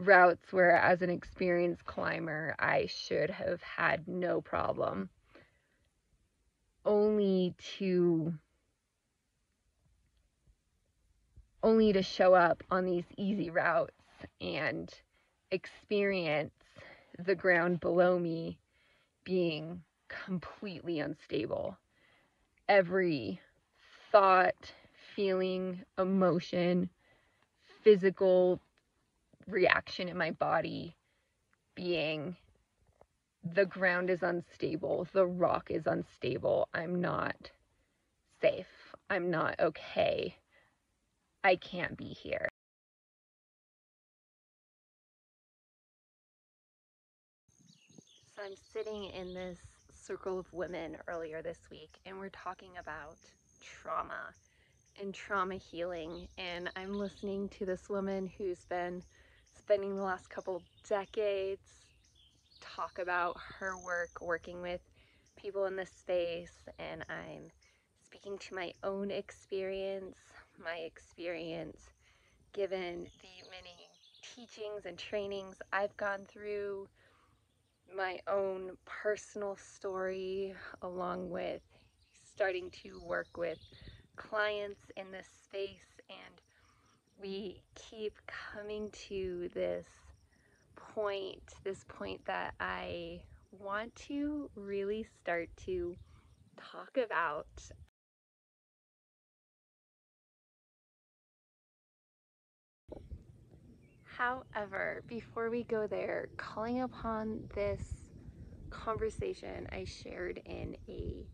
routes where, as an experienced climber, I should have had no problem, only to show up on these easy routes and experience the ground below me being completely unstable. Every thought, feeling, emotion, physical reaction in my body being, the ground is unstable, the rock is unstable, I'm not safe, I'm not okay, I can't be here. So I'm sitting in this circle of women earlier this week, and we're talking about trauma and trauma healing, and I'm listening to this woman who's been spending the last couple decades talk about her work working with people in this space, and I'm speaking to my own experience, given the many teachings and trainings I've gone through, my own personal story, along with starting to work with clients in this space, and we keep coming to this point that I want to really start to talk about. However, before we go there, calling upon this conversation I shared in a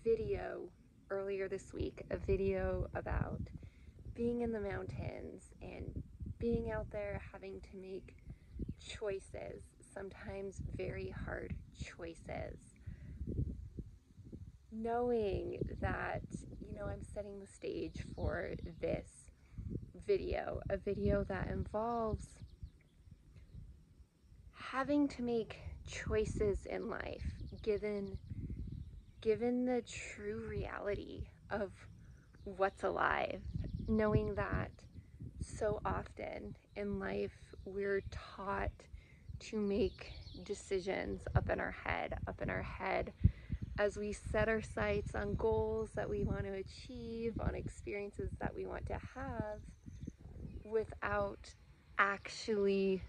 video earlier this week, a video about being in the mountains and being out there having to make choices, sometimes very hard choices. Knowing that, I'm setting the stage for this video, a video that involves having to make choices in life, given the true reality of what's alive, knowing that so often in life we're taught to make decisions up in our head as we set our sights on goals that we want to achieve, on experiences that we want to have, without actually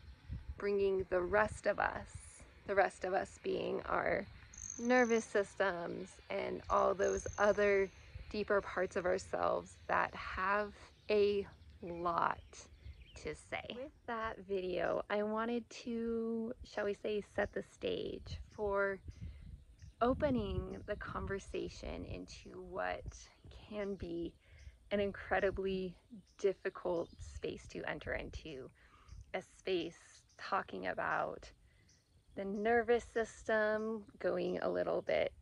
bringing the rest of us being our nervous systems and all those other deeper parts of ourselves that have a lot to say. With that video, I wanted to, shall we say, set the stage for opening the conversation into what can be an incredibly difficult space to enter into, a space talking about the nervous system, going a little bit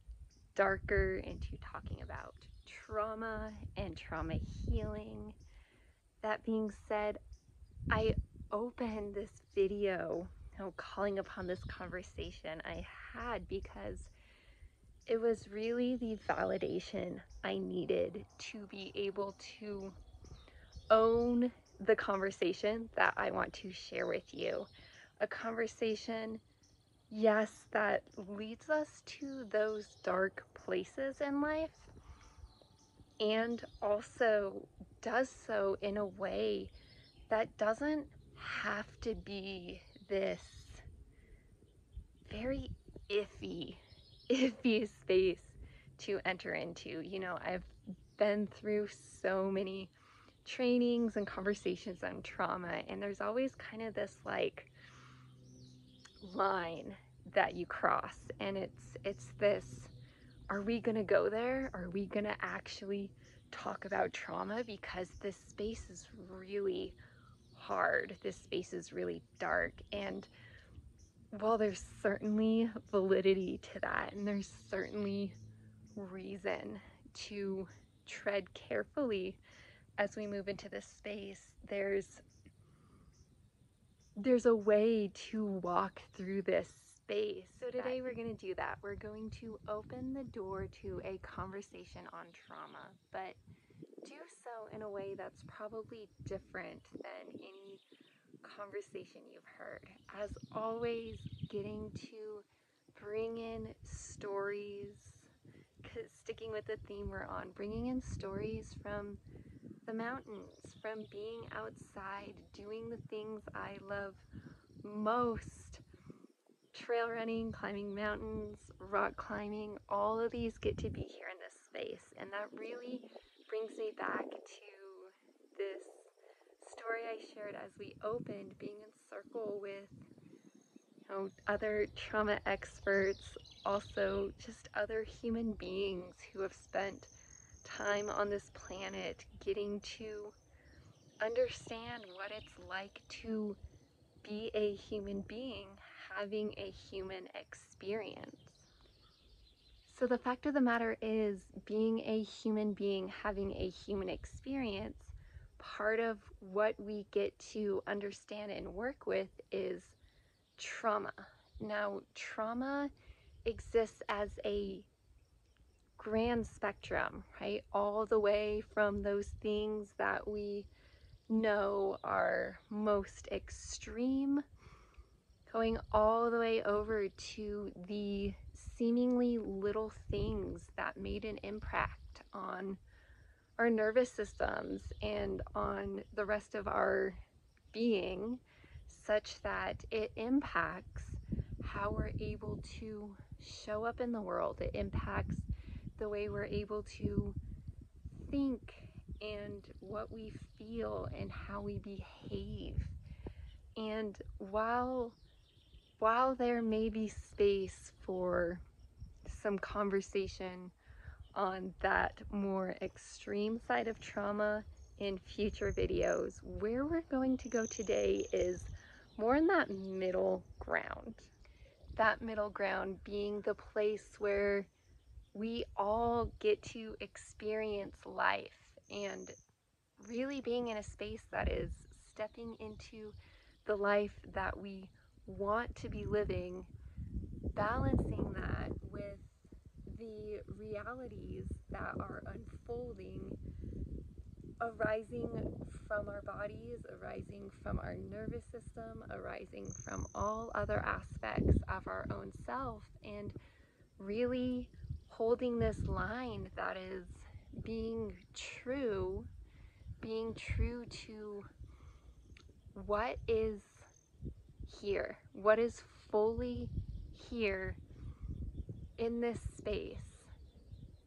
darker into talking about trauma and trauma healing. That being said, I opened this video, calling upon this conversation I had because it was really the validation I needed to be able to own the conversation that I want to share with you. A conversation, yes, that leads us to those dark places in life, and also does so in a way that doesn't have to be this very iffy space to enter into. I've been through so many trainings and conversations on trauma, and there's always kind of this like line that you cross, and it's this, are we gonna go there? Are we gonna actually talk about trauma? Because this space is really hard, this space is really dark, and while there's certainly validity to that, and there's certainly reason to tread carefully as we move into this space, there's a way to walk through this space. So today we're going to do that. We're going to open the door to a conversation on trauma, but do so in a way that's probably different than any conversation you've heard. As always, getting to bring in stories, sticking with the theme we're on, bringing in stories from the mountains, from being outside, doing the things I love most. Trail running, climbing mountains, rock climbing, all of these get to be here in this space. And that really brings me back to this story I shared as we opened, being in circle with other trauma experts, also just other human beings who have spent time on this planet getting to understand what it's like to be a human being, having a human experience. So the fact of the matter is, being a human being, having a human experience, part of what we get to understand and work with is trauma. Now, trauma exists as a grand spectrum, right? All the way from those things that we know are most extreme, going all the way over to the seemingly little things that made an impact on our nervous systems and on the rest of our being, such that it impacts how we're able to show up in the world. It impacts the way we're able to think and what we feel and how we behave. And while there may be space for some conversation on that more extreme side of trauma in future videos, where we're going to go today is more in that middle ground. That middle ground being the place where we all get to experience life and really being in a space that is stepping into the life that we want to be living, balancing that with the realities that are unfolding, arising from our bodies, arising from our nervous system, arising from all other aspects of our own self, and really holding this line that is being true to what is here, what is fully here in this space,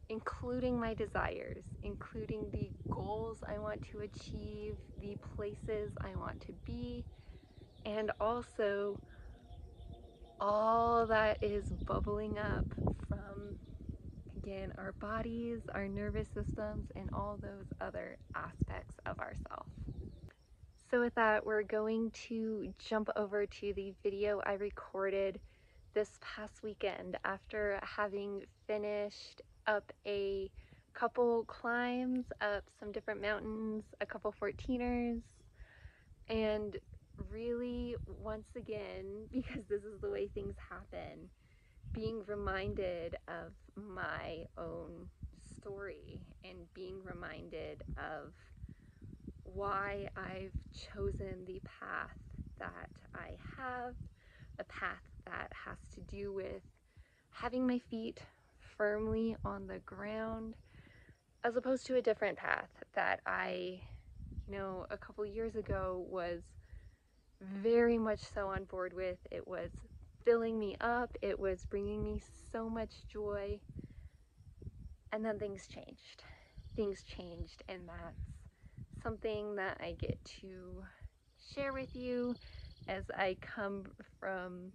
including my desires, including the goals I want to achieve, the places I want to be, and also all that is bubbling up from, again, our bodies, our nervous systems, and all those other aspects of ourselves. So with that, we're going to jump over to the video I recorded this past weekend after having finished up a couple climbs up some different mountains, a couple 14ers, and really, once again, because this is the way things happen, being reminded of my own story and being reminded of why I've chosen the path that I have, a path that has to do with having my feet firmly on the ground, as opposed to a different path that I, a couple years ago was very much so on board with. It was filling me up, it was bringing me so much joy, and then things changed. And that's something that I get to share with you as I come from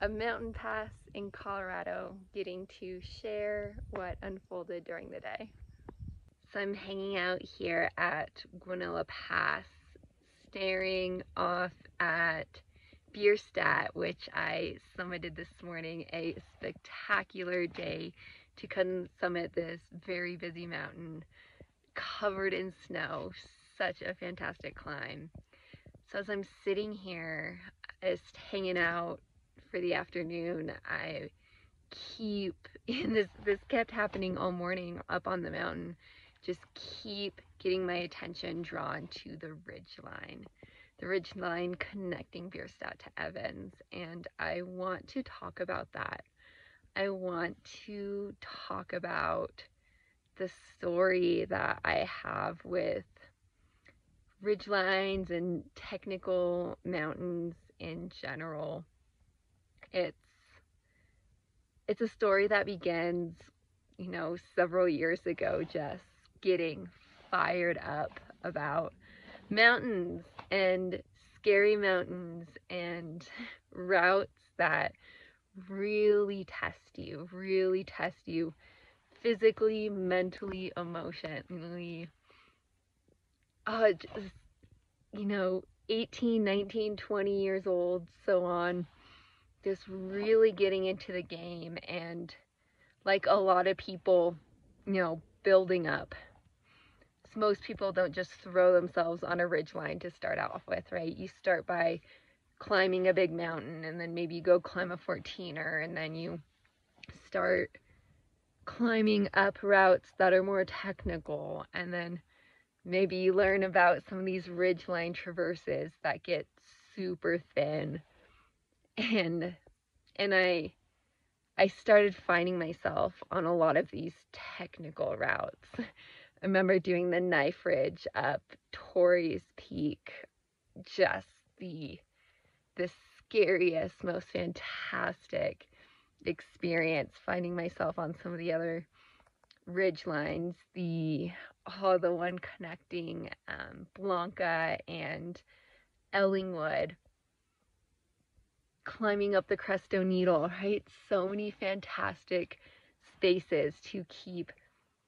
a mountain pass in Colorado, getting to share what unfolded during the day. So I'm hanging out here at Guanella Pass, staring off at Bierstadt, which I summited this morning. A spectacular day to come summit this very busy mountain covered in snow. Such a fantastic climb. So as I'm sitting here, just hanging out for the afternoon, I keep, and this kept happening all morning up on the mountain, just keep getting my attention drawn to the ridge line. the ridgeline connecting Bierstadt to Evans, and I want to talk about that. I want to talk about the story that I have with ridgelines and technical mountains in general. It's a story that begins, several years ago, just getting fired up about mountains and scary mountains and routes that really test you physically, mentally, emotionally. Just, 18, 19, 20 years old, so on, just really getting into the game, and like a lot of people, building up. So most people don't just throw themselves on a ridgeline to start off with, right? You start by climbing a big mountain, and then maybe you go climb a 14er, and then you start climbing up routes that are more technical, and then maybe you learn about some of these ridgeline traverses that get super thin. And I started finding myself on a lot of these technical routes. I remember doing the knife ridge up Torrey's Peak, just the scariest, most fantastic experience, finding myself on some of the other ridge lines, the one connecting Blanca and Ellingwood, climbing up the Cresto Needle, right? So many fantastic spaces to keep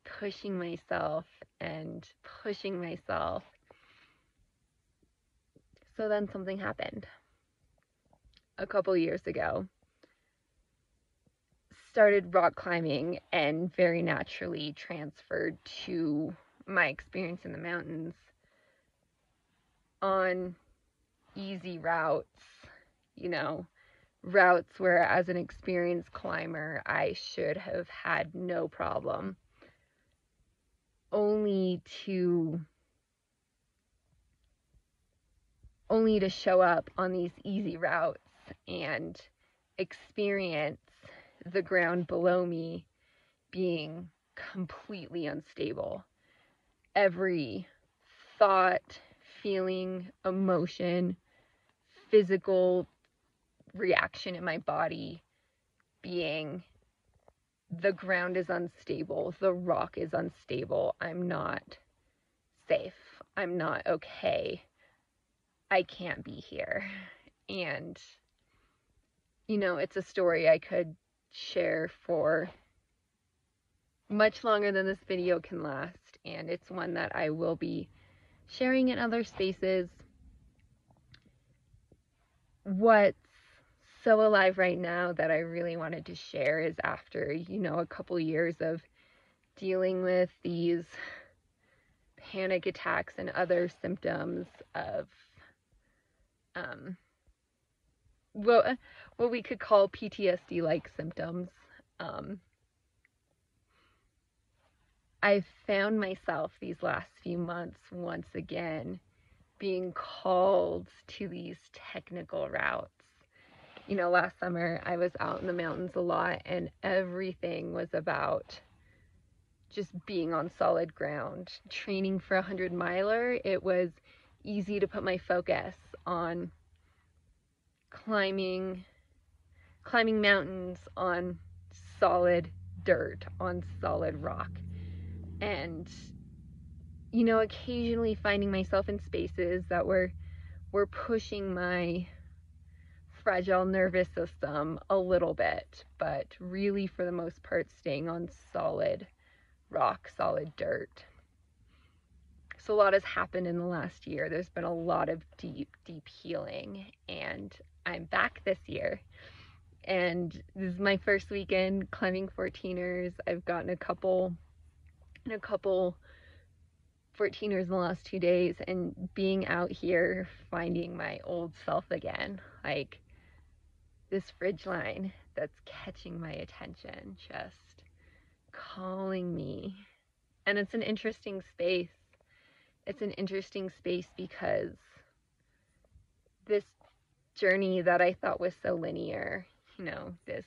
pushing myself and pushing myself. So then something happened a couple years ago. Started rock climbing and very naturally transferred to my experience in the mountains on easy routes, routes where as an experienced climber I should have had no problem, only to show up on these easy routes and experience the ground below me being completely unstable. Every thought, feeling, emotion, physical reaction in my body being, the ground is unstable, the rock is unstable, I'm not safe, I'm not okay, I can't be here. And it's a story I could share for much longer than this video can last, and it's one that I will be sharing in other spaces. What's so alive right now that I really wanted to share is after, a couple years of dealing with these panic attacks and other symptoms of what we could call PTSD-like symptoms. I found myself these last few months once again being called to these technical routes. Last summer I was out in the mountains a lot, and everything was about just being on solid ground. Training for a 100-miler, it was easy to put my focus on climbing mountains on solid dirt, on solid rock. And occasionally finding myself in spaces that were pushing my fragile nervous system a little bit, but really for the most part staying on solid rock, solid dirt. So a lot has happened in the last year. There's been a lot of deep healing, and I'm back this year. And this is my first weekend climbing 14ers. I've gotten a couple 14ers in the last 2 days, and being out here finding my old self again, like this ridgeline that's catching my attention, just calling me. And it's an interesting space. It's an interesting space because this journey that I thought was so linear, this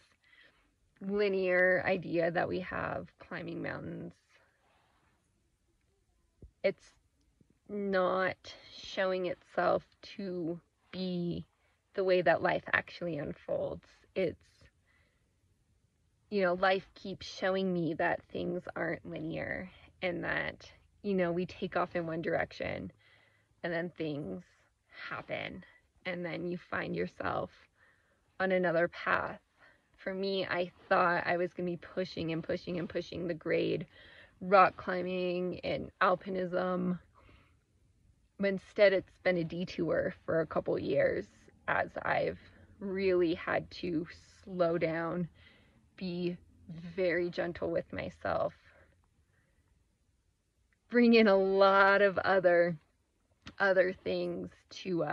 linear idea that we have climbing mountains, it's not showing itself to be the way that life actually unfolds. It's, life keeps showing me that things aren't linear, and that, we take off in one direction and then things happen, and then you find yourself on another path. For me, I thought I was going to be pushing and pushing and pushing the grade, rock climbing and alpinism. But instead, it's been a detour for a couple years as I've really had to slow down, be very gentle with myself, bring in a lot of other things to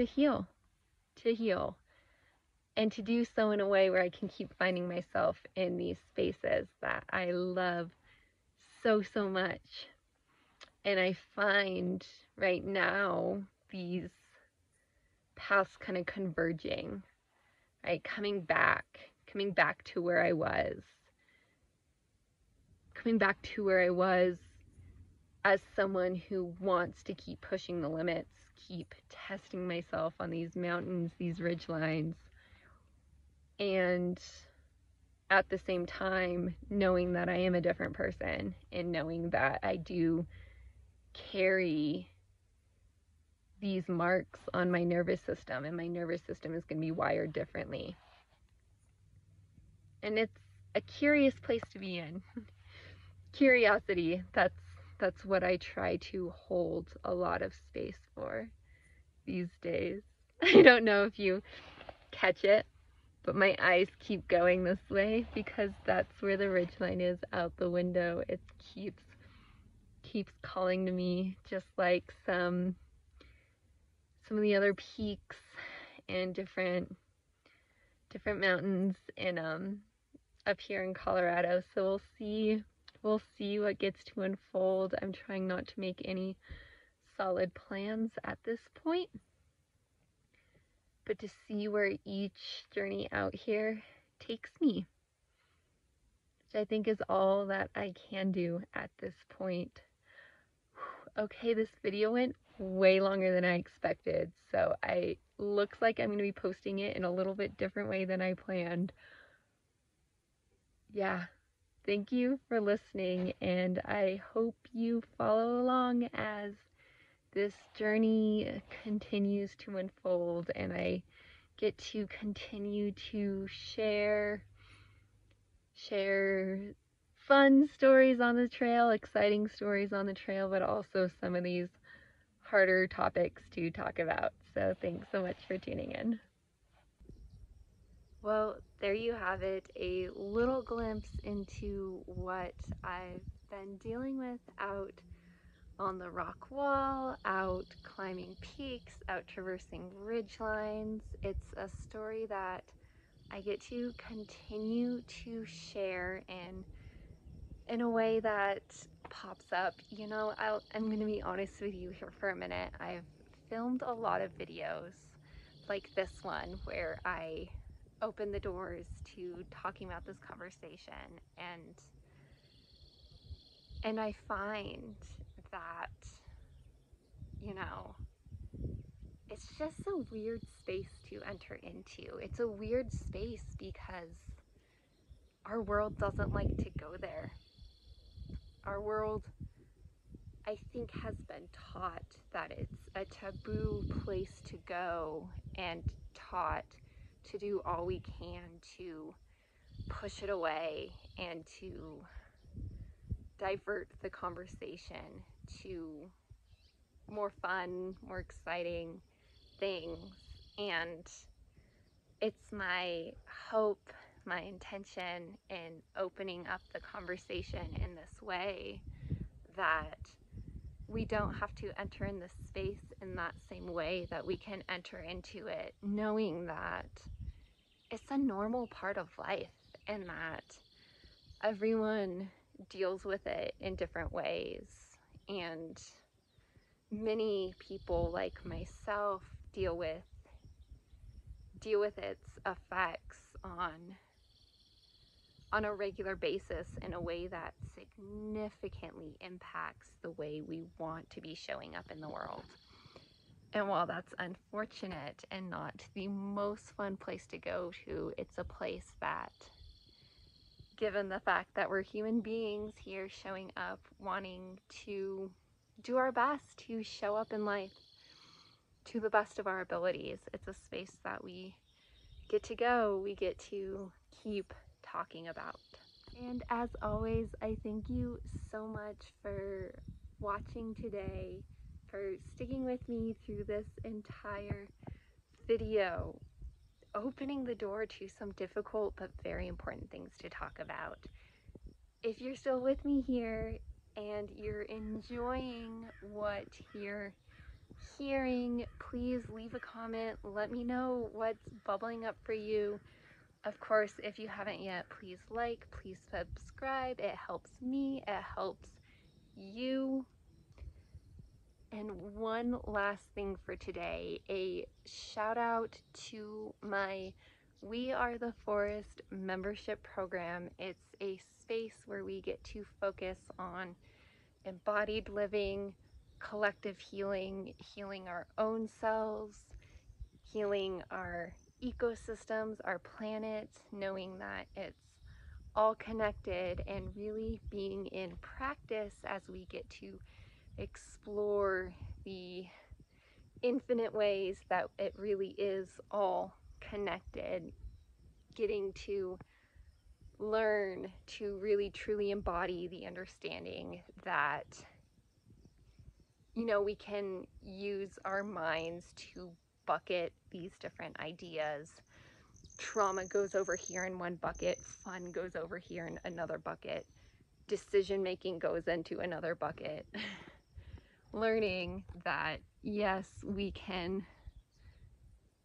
heal, and to do so in a way where I can keep finding myself in these spaces that I love so much. And I find right now these paths kind of converging, right? Coming back to where I was as someone who wants to keep pushing the limits, keep testing myself on these mountains, these ridge lines, and at the same time knowing that I am a different person, and knowing that I do carry these marks on my nervous system, and my nervous system is going to be wired differently. And it's a curious place to be in. Curiosity, that's what I try to hold a lot of space for these days. I don't know if you catch it, but my eyes keep going this way because that's where the ridgeline is out the window. It keeps calling to me, just like some of the other peaks and different mountains in up here in Colorado. So we'll see what gets to unfold. I'm trying not to make any solid plans at this point, but to see where each journey out here takes me, which I think is all that I can do at this point. Okay, this video went way longer than I expected, so looks like I'm going to be posting it in a little bit different way than I planned. Yeah, thank you for listening, and I hope you follow along as this journey continues to unfold, and I get to continue to share fun stories on the trail, exciting stories on the trail, but also some of these harder topics to talk about. So thanks so much for tuning in. Well, there you have it, a little glimpse into what I've been dealing with out on the rock wall, out climbing peaks, out traversing ridge lines. It's a story that I get to continue to share in a way that pops up. I'm going to be honest with you here for a minute. I've filmed a lot of videos like this one where I open the doors to talking about this conversation, and I find that, it's just a weird space to enter into. It's a weird space because our world doesn't like to go there. Our world, I think, has been taught that it's a taboo place to go, and taught to do all we can to push it away and to divert the conversation to more fun, more exciting things. And it's my hope, my intention in opening up the conversation in this way, that we don't have to enter in this space in that same way that we can enter into it, knowing that it's a normal part of life, and that everyone deals with it in different ways. And many people like myself deal with its effects on a regular basis in a way that significantly impacts the way we want to be showing up in the world. And while that's unfortunate and not the most fun place to go to, it's a place that, given the fact that we're human beings here showing up, wanting to do our best to show up in life to the best of our abilities, it's a space that we get to go, we get to keep talking about. And as always, I thank you so much for watching today, for sticking with me through this entire video, opening the door to some difficult but very important things to talk about. If you're still with me here and you're enjoying what you're hearing, please leave a comment. Let me know what's bubbling up for you. Of course, if you haven't yet, please like, please subscribe. It helps me, it helps you. And one last thing for today, a shout out to my We Are the Forest membership program. It's a space where we get to focus on embodied living, collective healing, healing our own selves, healing our ecosystems, our planet, knowing that it's all connected, and really being in practice as we get to explore the infinite ways that it really is all connected, getting to learn to really truly embody the understanding that, we can use our minds to bucket these different ideas. Trauma goes over here in one bucket, fun goes over here in another bucket, decision making goes into another bucket. Learning that, yes, we can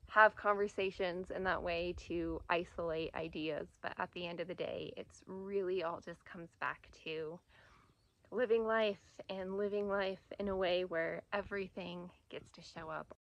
have conversations in that way to isolate ideas, but at the end of the day, it's really all just comes back to living life, and living life in a way where everything gets to show up